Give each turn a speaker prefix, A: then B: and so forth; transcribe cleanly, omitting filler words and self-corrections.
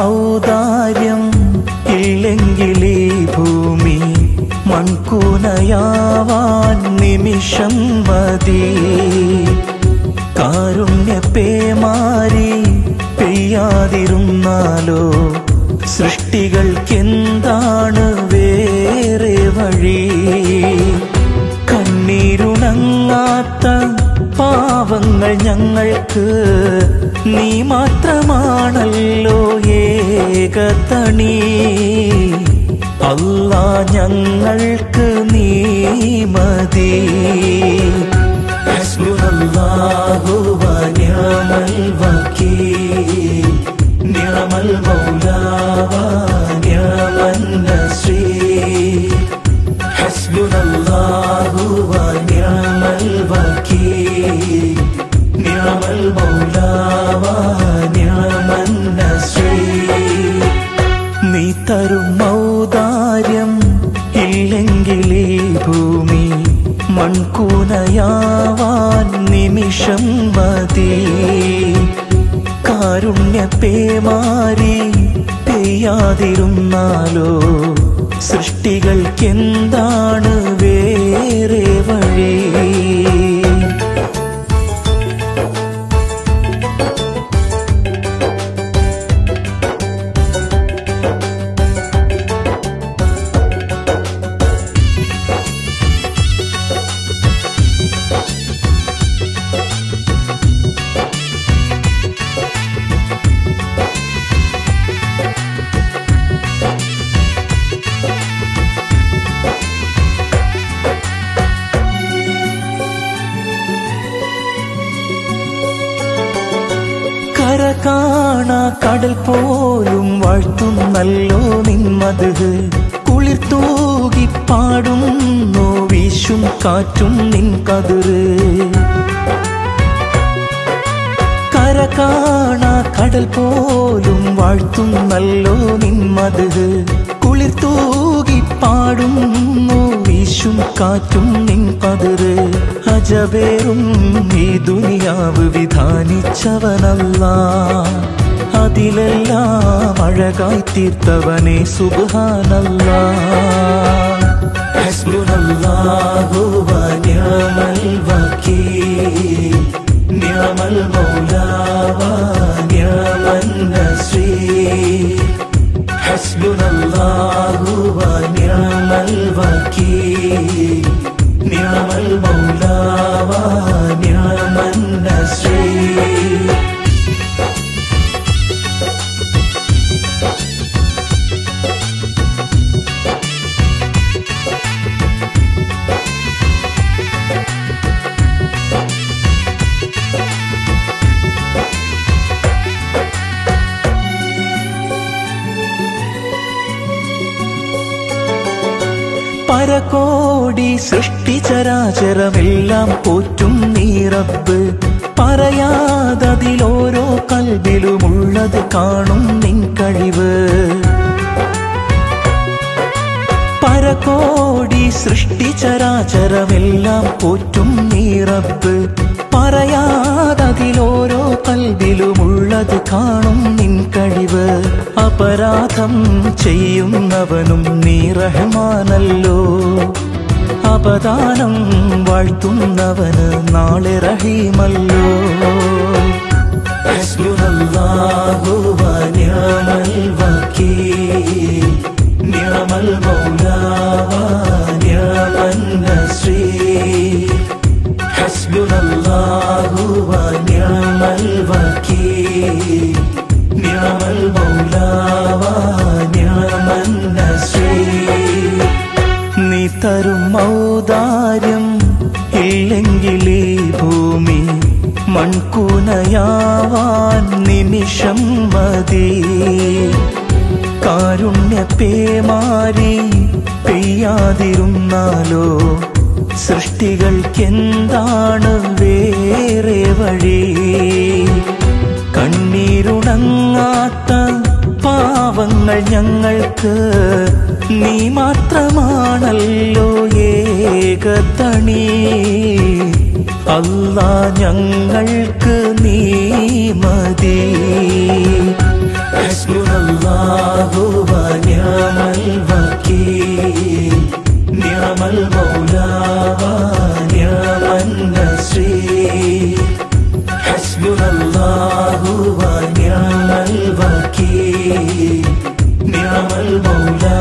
A: ഔദാര്യം ഇല്ലെങ്കിലീ ഭൂമി മൺകൂനയാവാൻ നിമിഷം മതി. കാരുണ്യപ്പേമാരി പെയ്യാതിരുന്നാലോ സൃഷ്ടികൾക്കെന്താണ് വേറെ വഴി? കണ്ണീരുണങ്ങാത്ത പാവങ്ങൾ ഞങ്ങൾക്ക് നീ മാത്രമാണല്ലോ ഏകതണി. അല്ലാ ഞങ്ങൾക്ക് നീ മതി. ഹസ്ബുനല്ലാഹു വ നിഅമൽ വകീൽ നിഅമൽ മൗലാ വ നിഅമൻ നസീർ. ഹസ്ബുനല്ലാഹു വ നിഅമൽ വകീൽ നിഅമൽ മൗലാ വ നിഅമൻ നസീർ. നീ തരും ഔദാര്യം ഇല്ലെങ്കിലീ ഭൂമി മൺകൂനയാവാൻ നിമിഷം മതി. കാരുണ്യപ്പേമാരി പെയ്യാതിരുന്നാലോ സൃഷ്ടികൾക്കെന്താണ് വേറെ വഴി? കാണാ കടൽ പോലും വാഴ്ത്തുന്നല്ലോ നിന്മത്. കുളിർ തൂകി പാടുന്നു വീശും കാറ്റും നിൻ കതിര്. കര കാണാ കടൽ പോലും വാഴ്ത്തുന്നല്ലോ നിന്മത്. കുളിർ തൂകി പാടുന്നു വീശും കാറ്റും നിൻ കതിര്. അജബേറും ഈ ദുനിയാവ് വിധാനിച്ചവനല്ലാഹ്. അതിലെല്ലാം അഴകായി തീർത്തവനെ സുബ്ഹാനല്ലാഹ്. ഹസ്ബുനല്ലാഹു വ നിഅമൽ വകീൽ നിഅമൽ മൗലാ വ നിഅമൻ നസീർ. ഹസ്ബുനല്ലാഹു വ നിഅമൽ വകീൽ നിഅമൽ മൗലാ വ നിഅമൻ നസീർ. പരകോടി സൃഷ്ടിചരാചരമെല്ലാം പോറ്റും നീ റബ്ബ്. പറയാതതിലോരോ കൽബിലുമുള്ളത് കാണും നിൻ കഴിവ്. പരകോടി സൃഷ്ടിചരാചരമെല്ലാം പോറ്റും നീ റബ്ബ്. പറയാതതിലോരോ കൽബിലുമുള്ളത് കാണും നിൻ കഴിവ്. അപരാധം ചെയ്യുന്നവനും നീ റഹ്മാനല്ലോ. അപദാനം വാഴ്ത്തുന്നവന് നാളെ റഹീമല്ലോ. ഹസ്ബുനല്ലാഹു വ നിഅമൽ വകീൽ നിഅമൽ മൗലാ വ നിഅമൻ നസീർ. ഹസ്ബുനല്ലാഹു വ നിഅമൽ വകീൽ നിഅമൽ മൗലാ വ നിഅമൻ നസീർ. നീ തരും ഔദാര്യം ഇല്ലെങ്കിലീ ഭൂമി മൺകൂനയാവാൻ നിമിഷം മതി. കാരുണ്യപ്പേമാരി പെയ്യാതിരുന്നാലോ സൃഷ്ടികൾക്കെന്താണ് വേറെ വഴി? കണ്ണീരുണങ്ങാത്ത പാവങ്ങൾ ഞങ്ങൾക്ക് നീ മാത്രമാണല്ലോ ഏകതണി. അല്ലാ ഞങ്ങൾക്ക് നീ മതി. ഹസ്ബുനല്ലാഹു നിറമൽ മൗലാ